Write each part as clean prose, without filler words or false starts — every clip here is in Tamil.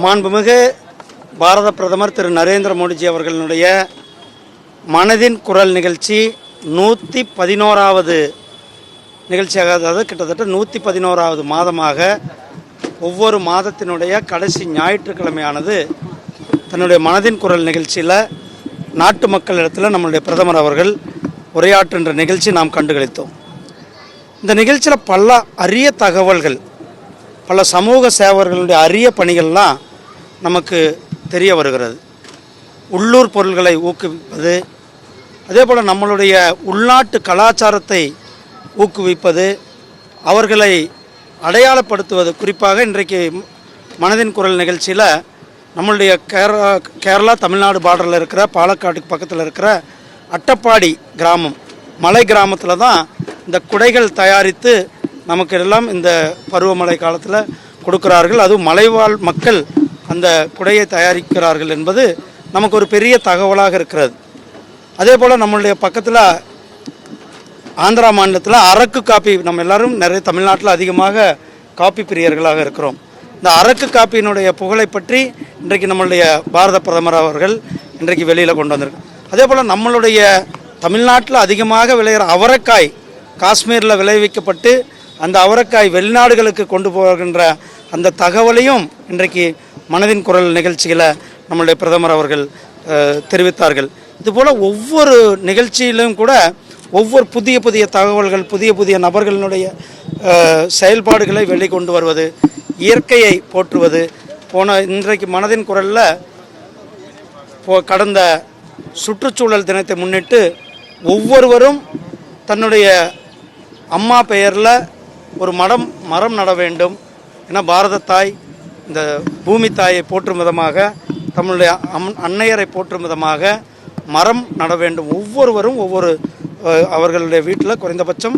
மாண்புமிகு பாரத பிரதமர் திரு நரேந்திர மோடிஜி அவர்களுடைய மனதின் குரல் நிகழ்ச்சி 111வது நிகழ்ச்சியாக, அதாவது கிட்டத்தட்ட 111வது மாதமாக ஒவ்வொரு மாதத்தினுடைய கடைசி ஞாயிற்றுக்கிழமையானது தன்னுடைய மனதின் குரல் நிகழ்ச்சியில் நாட்டு மக்களிடத்தில் நம்மளுடைய பிரதமர் அவர்கள் உரையாற்றுகின்ற நிகழ்ச்சி நாம் கண்டுகளித்தோம். இந்த நிகழ்ச்சியில் பல அரிய தகவல்கள், பல சமூக சேவர்களுடைய அரிய பணிகள்லாம் நமக்கு தெரிய வருகிறது. உள்ளூர் பொருள்களை ஊக்குவிப்பது, அதே போல் நம்மளுடைய உள்நாட்டு கலாச்சாரத்தை ஊக்குவிப்பது, அவர்களை அடையாளப்படுத்துவது. குறிப்பாக இன்றைக்கு மனதின் குரல் நிகழ்ச்சியில் நம்மளுடைய கேரளா தமிழ்நாடு பார்டரில் இருக்கிற பாலக்காட்டுக்கு பக்கத்தில் இருக்கிற அட்டப்பாடி கிராமம், மலை கிராமத்தில் தான் இந்த குடைகள் தயாரித்து நமக்கு எல்லாம் இந்த பருவமழை காலத்தில் கொடுக்கிறார்கள். அதுவும் மலைவாழ் மக்கள் அந்த குடையை தயாரிக்கிறார்கள் என்பது நமக்கு ஒரு பெரிய தகவலாக இருக்கிறது. அதே போல் நம்மளுடைய பக்கத்தில் ஆந்திரா மாநிலத்தில் அரக்கு காப்பி, நம்ம எல்லாரும் நிறைய தமிழ்நாட்டில் அதிகமாக காப்பி பிரியர்களாக இருக்கிறோம். இந்த அரக்கு காப்பியினுடைய புகழை பற்றி இன்றைக்கு நம்மளுடைய பாரத பிரதமர் அவர்கள் இன்றைக்கு வெளியில் கொண்டு வந்திருக்கு. அதே போல் நம்மளுடைய தமிழ்நாட்டில் அதிகமாக விளையிற அவரைக்காய் காஷ்மீரில் விளைவிக்கப்பட்டு அந்த அவரைக்காய் வெளிநாடுகளுக்கு கொண்டு போகின்ற அந்த தகவலையும் இன்றைக்கு மனதின் குரல் நிகழ்ச்சியில் நம்மளுடைய பிரதமர் அவர்கள் தெரிவித்தார்கள். இதுபோல் ஒவ்வொரு நிகழ்ச்சியிலும் கூட ஒவ்வொரு புதிய புதிய தகவல்கள், புதிய புதிய நபர்களினுடைய செயல்பாடுகளை வெளிக்கொண்டு வருவது, இயற்கையை போற்றுவது. இன்றைக்கு மனதின் குரலில் கடந்த சுற்றுச்சூழல் தினத்தை முன்னிட்டு ஒவ்வொருவரும் தன்னுடைய அம்மா பெயரில் ஒரு மரம் நட வேண்டும். ஏன்னா பாரத தாய், இந்த பூமி தாயை போற்றும் விதமாக, தமிழுடைய அன்னையரை போற்றும் விதமாக மரம் நட வேண்டும். ஒவ்வொருவரும் ஒவ்வொரு அவர்களுடைய வீட்டில் குறைந்தபட்சம்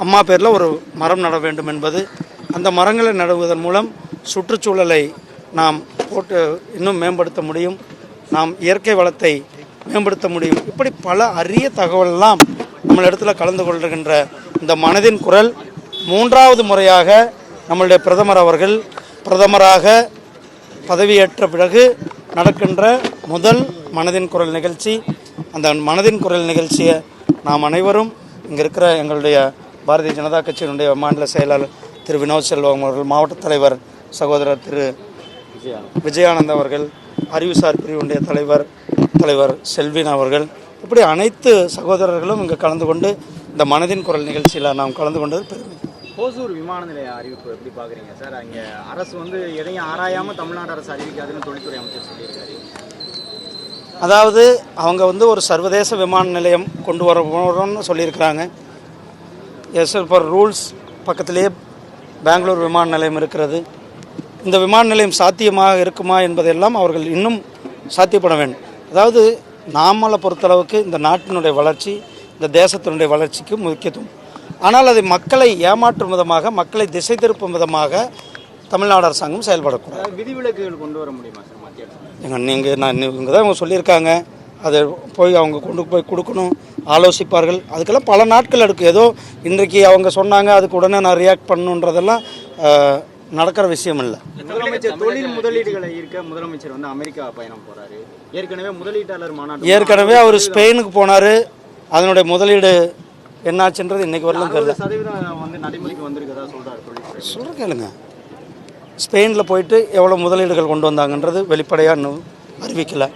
அம்மா பேரில் ஒரு மரம் நட வேண்டும் என்பது, அந்த மரங்களை நடுவதன் மூலம் சுற்றுச்சூழலை நாம் இன்னும் மேம்படுத்த முடியும், நாம் இயற்கை வளத்தை மேம்படுத்த முடியும். இப்படி பல அரிய தகவலெல்லாம் நம்மளிடத்தில் கலந்து கொள்கின்ற இந்த மனதின் குரல் 3வது முறையாக நம்மளுடைய பிரதமர் அவர்கள் பிரதமராக பதவியேற்ற பிறகு நடக்கின்ற முதல் மனதின் குரல் நிகழ்ச்சி. அந்த மனதின் குரல் நிகழ்ச்சியை நாம் அனைவரும் இங்கே இருக்கிற எங்களுடைய பாரதிய ஜனதா கட்சியினுடைய மாநில செயலாளர் திரு வினோத் செல்வம் அவர்கள், மாவட்ட தலைவர் சகோதரர் திரு விஜயானந்த் அவர்கள், அறிவுசார் பிரிவுடைய தலைவர் செல்வின் அவர்கள், இப்படி அனைத்து சகோதரர்களும் இங்கே கலந்து கொண்டு இந்த மனதின் குரல் நிகழ்ச்சியில் நாம் கலந்து கொண்டது பெருமை. ஓசூர் விமான நிலைய அறிவிப்பு எப்படி பார்க்குறீங்க சார்? அங்கே அரசு எதையும் ஆராயாமல் தமிழ்நாடு அரசு அறிவிக்காதுன்னு தொழில்துறை அமைச்சர் சொல்லியிருக்காரு. அதாவது அவங்க ஒரு சர்வதேச விமான நிலையம் கொண்டு வரணும்னு சொல்லியிருக்கிறாங்க. எஸ் ஃபார் ரூல்ஸ் பக்கத்திலேயே பெங்களூர் விமான நிலையம் இருக்கிறது. இந்த விமான நிலையம் சாத்தியமாக இருக்குமா என்பதெல்லாம் அவர்கள் இன்னும் சாத்தியப்பட வேண்டும். அதாவது நாமளை பொறுத்தளவுக்கு இந்த நாட்டினுடைய வளர்ச்சி, இந்த தேசத்தினுடைய வளர்ச்சிக்கு முக்கியத்துவம். ஆனால் அதை மக்களை ஏமாற்றும் விதமாக, மக்களை திசை திருப்பும் விதமாக தமிழ்நாடு அரசாங்கம் செயல்படக்கூடாது. விதிவிலக்குகள் கொண்டு வர முடியுமா சார் மத்திய அரசு? இவங்க தான் இவங்க சொல்லியிருக்காங்க, அதை போய் அவங்க கொண்டு போய் கொடுக்கணும், ஆலோசிப்பார்கள். அதுக்கெல்லாம் பல நாட்கள் எடுக்கும். ஏதோ இன்றைக்கு அவங்க சொன்னாங்க அதுக்கு உடனே நான் ரியாக்ட் பண்ணணுன்றதெல்லாம் நடக்கிற விஷயம் இல்லை. முதலமைச்சர் தொழில் முதலீடுகளை ஈர்க்க முதலமைச்சர் அமெரிக்கா பயணம் போறாரு. ஏற்கனவே முதலீட்டாளர் மாநாடு, ஏற்கனவே அவர் ஸ்பெயினுக்கு போனார். அதனுடைய முதலீடு என்னாச்சுன்றது இன்னைக்கு வரலாம் தெரியல. நடைமுறைக்கு வந்திருக்கதா சொல்றாரு. கேளுங்க, ஸ்பெயினில் போயிட்டு எவ்வளோ முதலீடுகள் கொண்டு வந்தாங்கன்றது வெளிப்படையாக இன்னும் அறிவிக்கலை.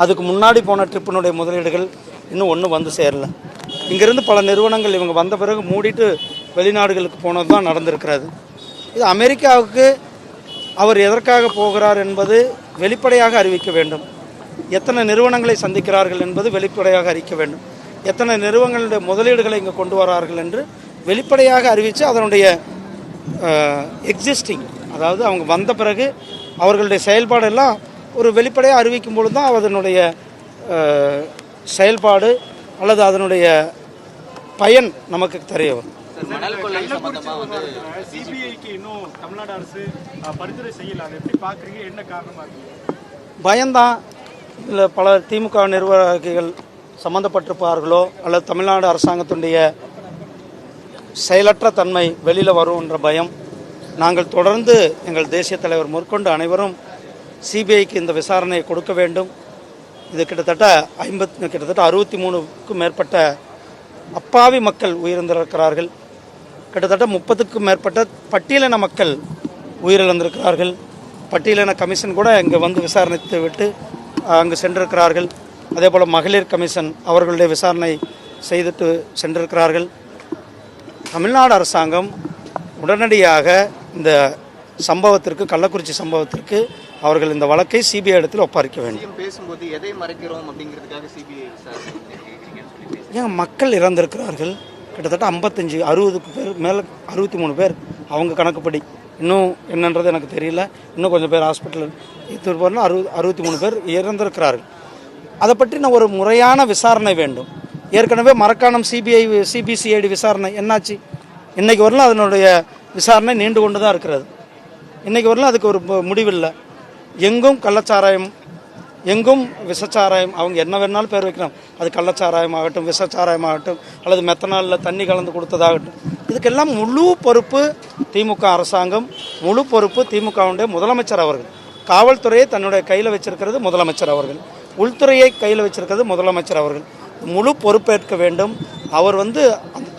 அதுக்கு முன்னாடி போன ட்ரிப்பினுடைய முதலீடுகள் இன்னும் ஒன்றும் வந்து சேரல. இங்கேருந்து பல நிறுவனங்கள் இவங்க வந்த பிறகு மூடிட்டு வெளிநாடுகளுக்கு போனது தான் நடந்திருக்கிறது. இது அமெரிக்காவுக்கு அவர் எதற்காக போகிறார் என்பது வெளிப்படையாக அறிவிக்க வேண்டும். எத்தனை நிறுவனங்களை சந்திக்கிறார்கள் என்பது வெளிப்படையாக அறிவிக்க வேண்டும். எத்தனை நிறுவனங்களுடைய முதலீடுகளை இங்கே கொண்டு வரார்கள் என்று வெளிப்படையாக அறிவித்து அதனுடைய எக்ஸிஸ்டிங், அதாவது அவங்க வந்த பிறகு அவர்களுடைய செயல்பாடெல்லாம் ஒரு வெளிப்படையாக அறிவிக்கும் பொழுது தான் அதனுடைய செயல்பாடு அல்லது அதனுடைய பயன் நமக்கு தெரிய வரும். பயம்தான். இதில் பல திமுக நிர்வாகிகள் சம்மந்தப்பட்டிருப்பார்களோ அல்லது தமிழ்நாடு அரசாங்கத்தினுடைய செயலற்ற தன்மை வெளியில் வரும் என்ற பயம். நாங்கள் தொடர்ந்து எங்கள் தேசிய தலைவர் மேற்கொண்டு அனைவரும் சிபிஐக்கு இந்த விசாரணையை கொடுக்க வேண்டும். இது கிட்டத்தட்ட 63க்கும் மேற்பட்ட அப்பாவி மக்கள் உயிரிழந்திருக்கிறார்கள். கிட்டத்தட்ட 30க்கும் மேற்பட்ட பட்டியலின மக்கள் உயிரிழந்திருக்கிறார்கள். பட்டியலின கமிஷன் கூட இங்கே வந்து விசாரணைத்து விட்டு அங்கு சென்றிருக்கிறார்கள். அதே போல் மகளிர் கமிஷன் அவர்களுடைய விசாரணை செய்துட்டு சென்றிருக்கிறார்கள். தமிழ்நாடு அரசாங்கம் உடனடியாக இந்த சம்பவத்திற்கு, கள்ளக்குறிச்சி சம்பவத்திற்கு அவர்கள் இந்த வழக்கை சிபிஐ இடத்தில் ஒப்படைக்க வேண்டும். பேசும்போது எதை மறைக்கிறோம் அப்படிங்கிறதுக்காக சிபிஐ ஏன் மக்கள் இறந்திருக்கிறார்கள். கிட்டத்தட்ட 60க்கு பேர் மேலே 63 பேர் அவங்க கணக்குப்படி. இன்னும் என்னன்றது எனக்கு தெரியல. இன்னும் கொஞ்சம் பேர் ஹாஸ்பிட்டல் எடுத்துகிட்டு போனால் 63 பேர் இறந்திருக்கிறார்கள். அதை பற்றி ஒரு முறையான விசாரணை வேண்டும். ஏற்கனவே மரக்காணம் சிபிசிஐடி விசாரணை என்னாச்சு? இன்றைக்கு வரலாம் அதனுடைய விசாரணை நீண்டு கொண்டு தான் இருக்கிறது. இன்றைக்கு வரலாம் அதுக்கு ஒரு முடிவில்லை. எங்கும் கள்ளச்சாராயம், எங்கும் விஷச்சாராயம். அவங்க என்ன வேணாலும் பேர் வைக்கலாம். அது கள்ளச்சாராயம் ஆகட்டும், விஷச்சாராயம் ஆகட்டும், அல்லது மெத்தனாலில் தண்ணி கலந்து கொடுத்ததாகட்டும், இதுக்கெல்லாம் முழு பொறுப்பு திமுக அரசாங்கம், முழு பொறுப்பு திமுகவுடைய முதலமைச்சர் அவர்கள். காவல்துறையை தன்னுடைய கையில் வச்சிருக்கிறது முதலமைச்சர் அவர்கள். உள்துறையை கையில் வச்சிருக்கிறது முதலமைச்சர் அவர்கள். முழு பொறுப்பேற்க வேண்டும். அவர் அந்த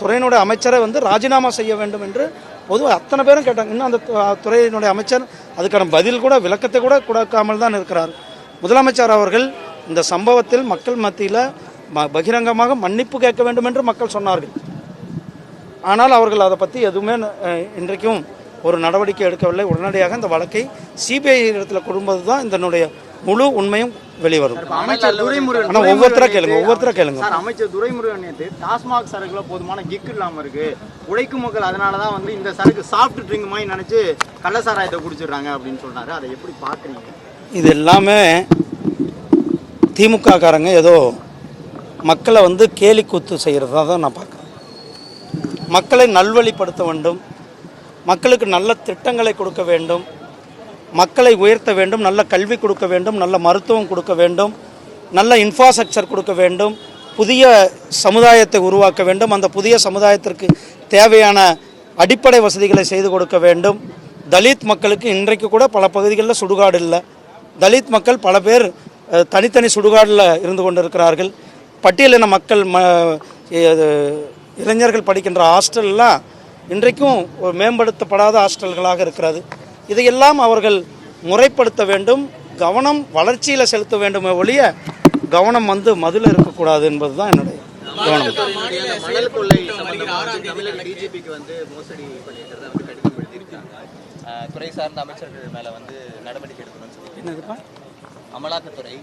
துறையினுடைய அமைச்சரை ராஜினாமா செய்ய வேண்டும் என்று பொதுவாக அத்தனை பேரும் கேட்டாங்க. இன்னும் அந்த துறையினுடைய அமைச்சர் அதுக்கான பதில் கூட, விளக்கத்தை கூட கொடுக்காமல் தான் இருக்கிறார். முதலமைச்சர் அவர்கள் இந்த சம்பவத்தில் மக்கள் மத்தியில் பகிரங்கமாக மன்னிப்பு கேட்க வேண்டும் என்று மக்கள் சொன்னார்கள். ஆனால் அவர்கள் அதை பற்றி எதுவுமே இன்றைக்கும் ஒரு நடவடிக்கை எடுக்கவில்லை. உடனடியாக இந்த வழக்கை சிபிஐ இடத்தில் கொடுப்பது தான் இதனுடைய முழு உண்மையும் வெளிவரும். ஆனால் ஒவ்வொருத்தரா கேளுங்க. அமைச்சர் துரைமுருகன் நேற்று டாஸ்மாக் சரக்குல போதுமான கிக் இல்லாமல் இருக்கு, உழைக்கும் மக்கள் அதனால தான் இந்த சரக்கு சாஃப்ட் ட்ரிங்க் மாதிரி நினைச்சு கள்ளசாராயத்தை குடிச்சிடுறாங்க அப்படின்னு சொன்னாரு. அதை எப்படி பார்க்குறீங்க? இது எல்லாமே திமுக காரங்க ஏதோ மக்களை கேலி கூத்து செய்கிறதா தான் நான் பார்க்குறேன். மக்களை நல்வழிப்படுத்த வேண்டும், மக்களுக்கு நல்ல திட்டங்களை கொடுக்க வேண்டும், மக்களை உயர்த்த வேண்டும், நல்ல கல்வி கொடுக்க வேண்டும், நல்ல மருத்துவம் கொடுக்க வேண்டும், நல்ல இன்ஃப்ராஸ்ட்ரக்சர் கொடுக்க வேண்டும், புதிய சமுதாயத்தை உருவாக்க வேண்டும், அந்த புதிய சமுதாயத்திற்கு தேவையான அடிப்படை வசதிகளை செய்து கொடுக்க வேண்டும். தலித் மக்களுக்கு இன்றைக்கு கூட பல பகுதிகளில் சுடுகாடு இல்லை. தலித் மக்கள் பல பேர் தனித்தனி சுடுகாடில் இருந்து கொண்டிருக்கிறார்கள். பட்டியலின மக்கள் இளைஞர்கள் படிக்கின்ற ஹாஸ்டல்லாம் இன்றைக்கும் ஒரு மேம்படுத்தப்படாத ஹாஸ்டல்களாக இருக்கிறது. இதையெல்லாம் அவர்கள் முறைப்படுத்த வேண்டும். கவனம் வளர்ச்சியில் செலுத்த வேண்டுமே ஒழிய கவனம் மதுல இருக்கக்கூடாது என்பது தான் என்னுடைய கவனம். மணல் கொள்ளை தமிழக பிஜேபிக்கு மோசடி பண்ணியிருக்கிறத கடிதம் எழுதியிருக்காங்க. துறை சார்ந்த அமைச்சர்கள் மேல நடவடிக்கை எடுக்கணும்னு சொல்லி. என்னதுப்பா? அமலாக்கத்துறை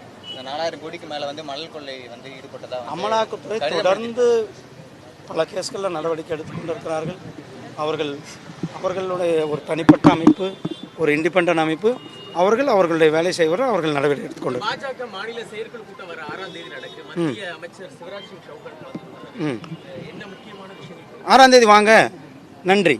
4000 கோடிக்கு மேல மணல் கொள்ளை ஈடுபட்டதா அமலாக்கத்துறை தொடர்ந்து பல கேஸ்களில் நடவடிக்கை எடுத்துக்கொண்டு இருக்கிறார்கள். அவர்களுடைய ஒரு தனிப்பட்ட அமைப்பு, ஒரு இண்டிபெண்டன்ட் அமைப்பு, அவர்களுடைய வேலை செய்வார்கள். அவர்கள் நடவடிக்கை எடுத்துக்கொண்டு பாஜக மாநில செயற்குழு கூட்டம் வர 6ஆம் தேதி நடக்குது. மத்திய அமைச்சர் சிவராஜ் சிங் சௌகான் என்ன முக்கியமான விஷயம்? 6ஆம் தேதி வாங்க. நன்றி.